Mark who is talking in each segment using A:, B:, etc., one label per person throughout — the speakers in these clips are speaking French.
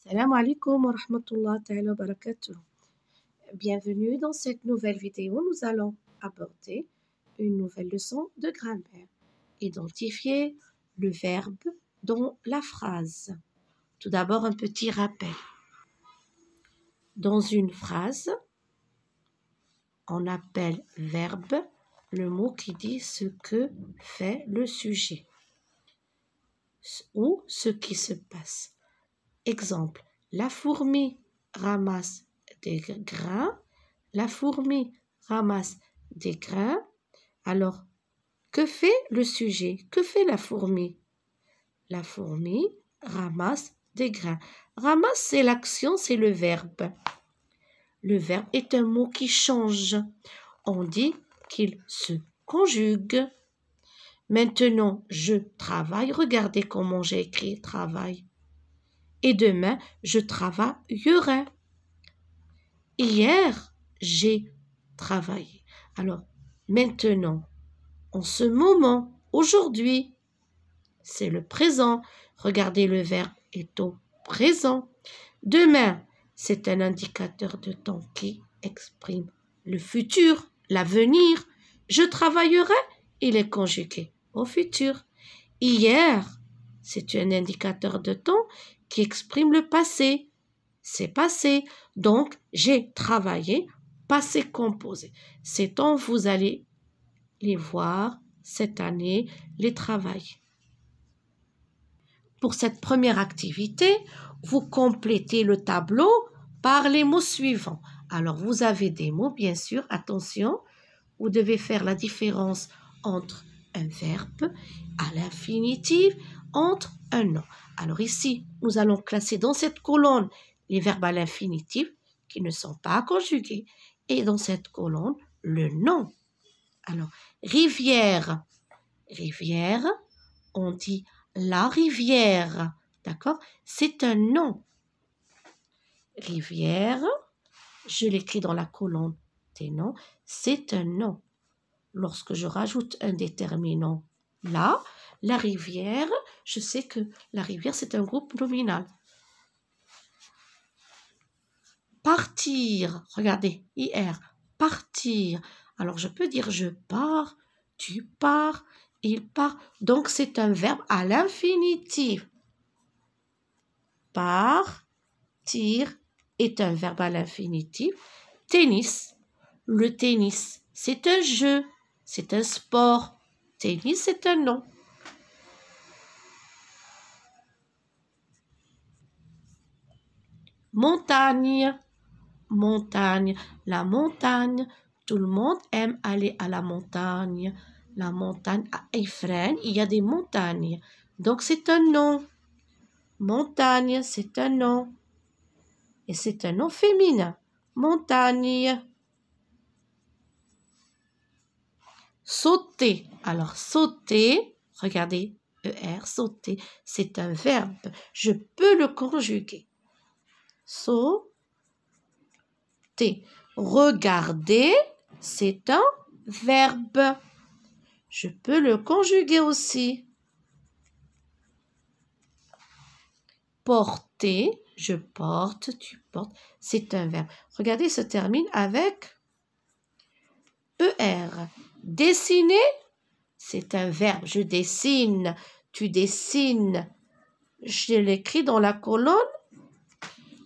A: Salam alaikum wa rahmatullah ta'ala wa barakatuh. Bienvenue dans cette nouvelle vidéo. Nous allons aborder une nouvelle leçon de grammaire. Identifier le verbe dans la phrase. Tout d'abord, un petit rappel. Dans une phrase, on appelle verbe le mot qui dit ce que fait le sujet ou ce qui se passe. Exemple, la fourmi ramasse des grains. La fourmi ramasse des grains. Alors, que fait le sujet? Que fait la fourmi? La fourmi ramasse des grains. Ramasse, c'est l'action, c'est le verbe. Le verbe est un mot qui change. On dit qu'il se conjugue. Maintenant, je travaille. Regardez comment j'ai écrit travail. Et demain, je travaillerai. Hier, j'ai travaillé. Alors, maintenant, en ce moment, aujourd'hui, c'est le présent. Regardez, le verbe est au présent. Demain, c'est un indicateur de temps qui exprime le futur, l'avenir. Je travaillerai, il est conjugué au futur. Hier, c'est un indicateur de temps qui exprime le passé. C'est passé. Donc, j'ai travaillé, passé composé. Ces temps, vous allez les voir cette année, les travailler. Pour cette première activité, vous complétez le tableau par les mots suivants. Alors, vous avez des mots, bien sûr, attention, vous devez faire la différence entre un verbe à l'infinitif, entre un nom. Alors ici, nous allons classer dans cette colonne les verbes à l'infinitif qui ne sont pas conjugués et dans cette colonne, le nom. Alors, rivière. Rivière, on dit la rivière, d'accord? C'est un nom. Rivière, je l'écris dans la colonne des noms, c'est un nom. Lorsque je rajoute un déterminant là, la rivière, je sais que la rivière, c'est un groupe nominal. Partir, regardez, IR, partir. Alors, je peux dire je pars, tu pars, il part. Donc, c'est un verbe à l'infinitif. Partir est un verbe à l'infinitif. Tennis, le tennis, c'est un jeu, c'est un sport. Tennis, c'est un nom. Montagne, montagne, la montagne. Tout le monde aime aller à la montagne. La montagne à Ifrane, il y a des montagnes. Donc, c'est un nom. Montagne, c'est un nom. Et c'est un nom féminin. Montagne. Sauter. Alors, sauter, regardez, ER, sauter, c'est un verbe. Je peux le conjuguer. Sauter. Regarder, c'est un verbe. Je peux le conjuguer aussi. Porter, je porte, tu portes, c'est un verbe. Regardez, se termine avec ER. Dessiner, c'est un verbe. Je dessine, tu dessines. Je l'écris dans la colonne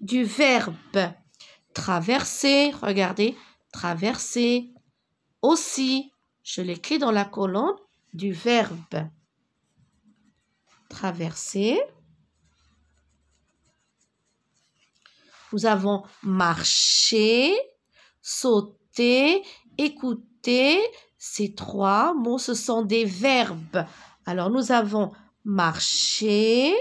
A: du verbe. Traverser, regardez, traverser. Aussi, je l'écris dans la colonne du verbe. Traverser. Nous avons marcher, sauter, écouter. Ces trois mots, ce sont des verbes. Alors, nous avons marcher.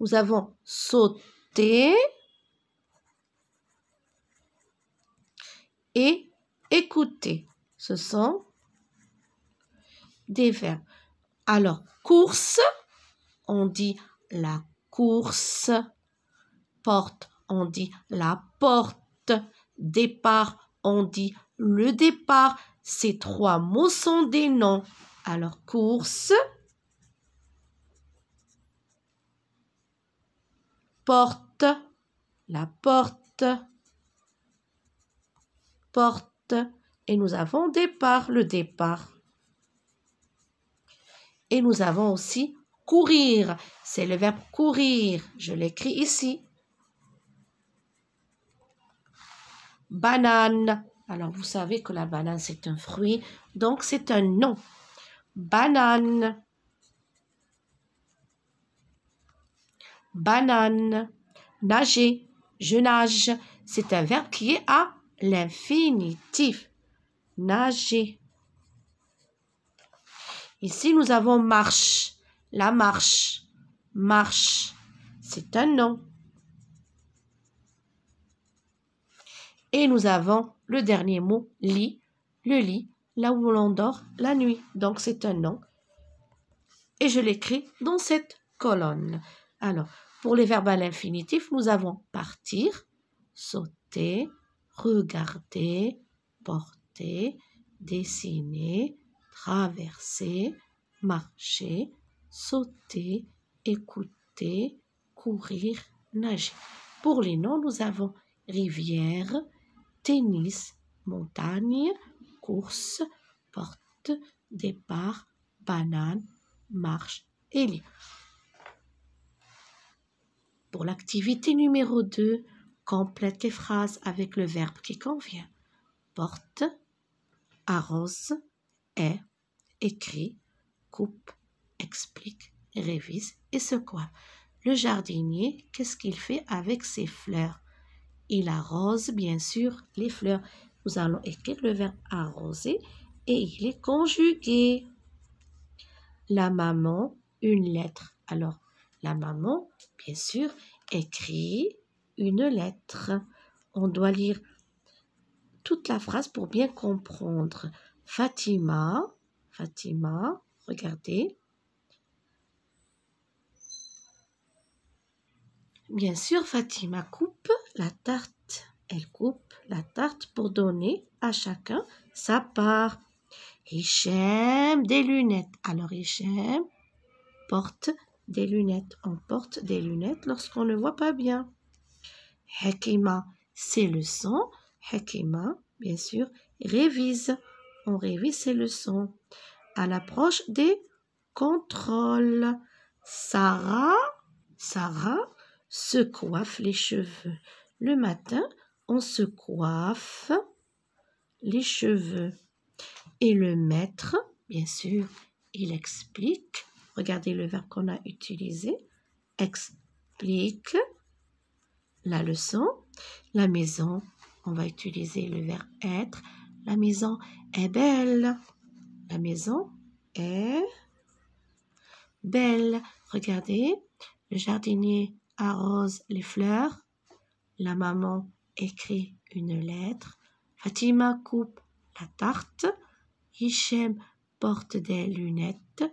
A: Nous avons sauter. Et écouter. Ce sont des verbes. Alors, course, on dit la course. Porte, on dit la porte. Départ, on dit le départ. Ces trois mots sont des noms. Alors, course, porte, la porte, porte. Et nous avons départ, le départ. Et nous avons aussi courir. C'est le verbe courir. Je l'écris ici. Banane. Alors, vous savez que la banane, c'est un fruit. Donc, c'est un nom. Banane. Banane. Nager. Je nage. C'est un verbe qui est à l'infinitif. Nager. Ici, nous avons marche. La marche. Marche. C'est un nom. Et nous avons le dernier mot, lit. Le lit, là où l'on dort la nuit. Donc, c'est un nom. Et je l'écris dans cette colonne. Alors, pour les verbes à l'infinitif, nous avons partir, sauter, regarder, porter, dessiner, traverser, marcher, sauter, écouter, courir, nager. Pour les noms, nous avons rivière, tennis, montagne, course, porte, départ, banane, marche et lit. Pour l'activité numéro 2, complète les phrases avec le verbe qui convient. Porte, arrose, est, écrit, coupe, explique, révise et se coiffe. Le jardinier, qu'est-ce qu'il fait avec ses fleurs? Il arrose bien sûr les fleurs. Nous allons écrire le verbe arroser et il est conjugué. La maman, une lettre. Alors, la maman, bien sûr, écrit une lettre. On doit lire toute la phrase pour bien comprendre. Fatima, regardez. Bien sûr, Fatima coupe la tarte. Elle coupe la tarte pour donner à chacun sa part. Hichem, des lunettes. Alors, Hichem porte des lunettes. On porte des lunettes lorsqu'on ne voit pas bien. Hakima, ses leçons. Hakima, bien sûr, révise. On révise ses leçons. À l'approche des contrôles. Sarah se coiffe les cheveux. Le matin, on se coiffe les cheveux. Et le maître, bien sûr, il explique. Regardez le verbe qu'on a utilisé. Explique la leçon. La maison, on va utiliser le verbe être. La maison est belle. La maison est belle. Regardez, le jardinier arrose les fleurs. La maman écrit une lettre. Fatima coupe la tarte. Hichem porte des lunettes.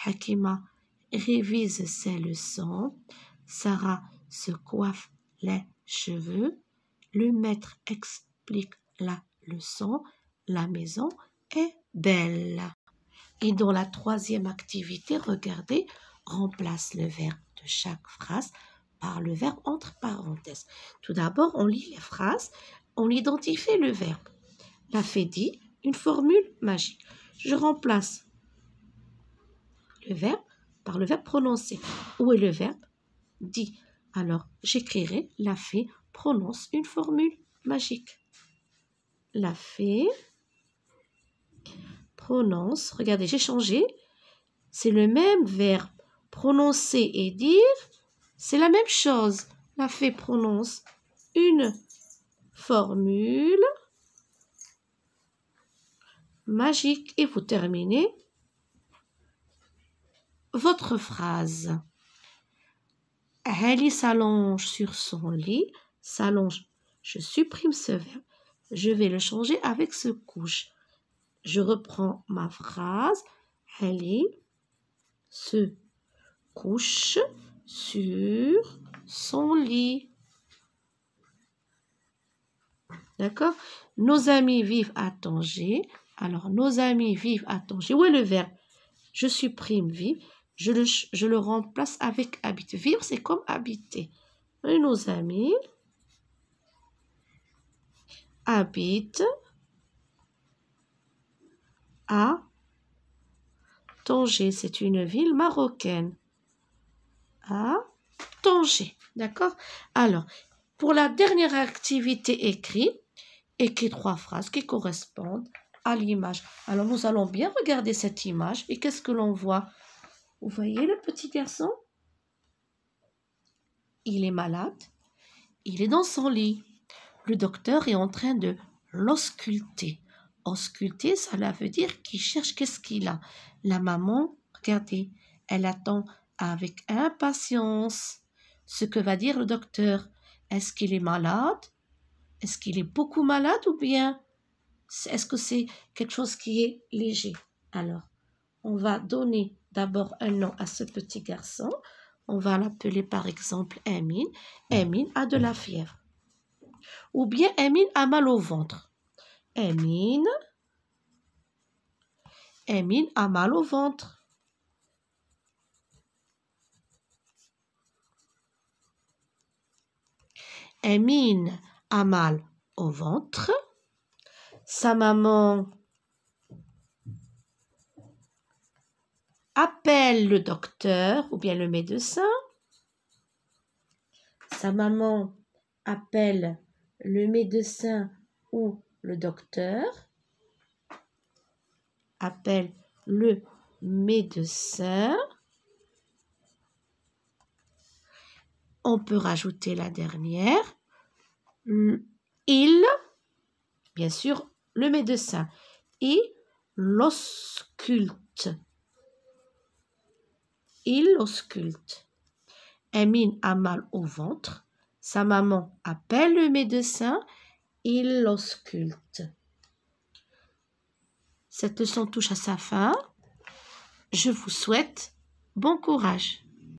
A: Hakima révise ses leçons. Sarah se coiffe les cheveux. Le maître explique la leçon. La maison est belle. Et dans la troisième activité, regardez, remplace le verbe de chaque phrase par le verbe entre parenthèses. Tout d'abord, on lit les phrases, on identifie le verbe. La fée dit, une formule magique. Je remplace le verbe par le verbe prononcer. Où est le verbe? Dit. Alors, j'écrirai, la fée prononce une formule magique. La fée prononce, regardez, j'ai changé. C'est le même verbe. Prononcer et dire, c'est la même chose. La fée prononce une formule magique. Et vous terminez votre phrase. Ali s'allonge sur son lit. S'allonge. Je supprime ce verbe. Je vais le changer avec se couche. Je reprends ma phrase. Ali se couche sur son lit. D'accord? Nos amis vivent à Tanger. Alors, nos amis vivent à Tanger. Où est le verbe? Je supprime vivre. Je le remplace avec habiter. Vivre, c'est comme habiter. et nos amis habitent à Tanger. C'est une ville marocaine. À Tanger. D'accord? Alors, pour la dernière activité écrite, écris 3 phrases qui correspondent à l'image. Alors, nous allons bien regarder cette image. Et qu'est-ce que l'on voit? Vous voyez le petit garçon? Il est malade. Il est dans son lit. Le docteur est en train de l'ausculter. Ausculter, ça veut dire qu'il cherche qu'est-ce qu'il a. La maman, regardez, elle attend avec impatience ce que va dire le docteur. Est-ce qu'il est malade? Est-ce qu'il est beaucoup malade ou bien est-ce que c'est quelque chose qui est léger? Alors, on va donner d'abord un nom à ce petit garçon. On va l'appeler par exemple Emine. Emine a de la fièvre. Ou bien Emine a mal au ventre. Emine a mal au ventre. Emine a mal au ventre. Sa maman appelle le docteur ou bien le médecin. Sa maman appelle le médecin ou le docteur. Appelle le médecin. On peut rajouter la dernière. Il, bien sûr, le médecin. Il l'ausculte. Il ausculte. Emine a mal au ventre. Sa maman appelle le médecin. Il l'ausculte. Cette leçon touche à sa fin. Je vous souhaite bon courage.